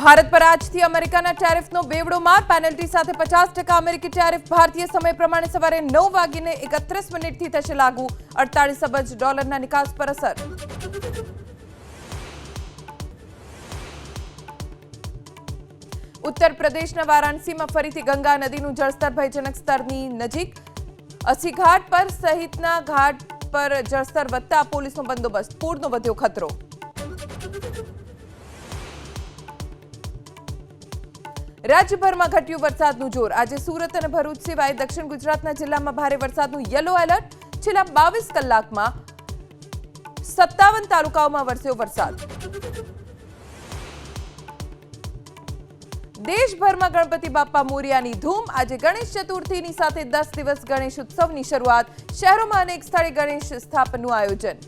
ભારત પર આજથી અમેરિકાના ટેરિફનો બેવડો માર. પેનલ્ટી સાથે 50% અમેરિકી ટેરિફ. ભારતીય સમય પ્રમાણે સવારે 9:31 થશે લાગુ. $48 અબજ નિકાસ પર અસર. ઉત્તર પ્રદેશના વારાણસીમાં ફરીથી ગંગા નદીનું જળસ્તર ભયજનક સ્તરની નજીક. 80 ઘાટ પર સહિતના ઘાટ પર જળસ્તર વધતા પોલીસનો બંદોબસ્ત. પૂરનો વધ્યો ખતરો. રાજ્યભરમાં ઘટ્યું વરસાદનું જોર. આજે સુરત અને ભરૂચ સિવાય દક્ષિણ ગુજરાતના જિલ્લામાં ભારે વરસાદનું યલો એલર્ટ. છેલ્લા 22 કલાકમાં 57 તાલુકાઓમાં વરસ્યો વરસાદ. દેશભરમાં ગણપતિ બાપ્પા મોરિયાની ધૂમ. આજે ગણેશ ચતુર્થીની સાથે 10 દિવસ ગણેશ ઉત્સવની શરૂઆત. શહેરોમાં અનેક સ્થળે ગણેશ સ્થાપનનું આયોજન.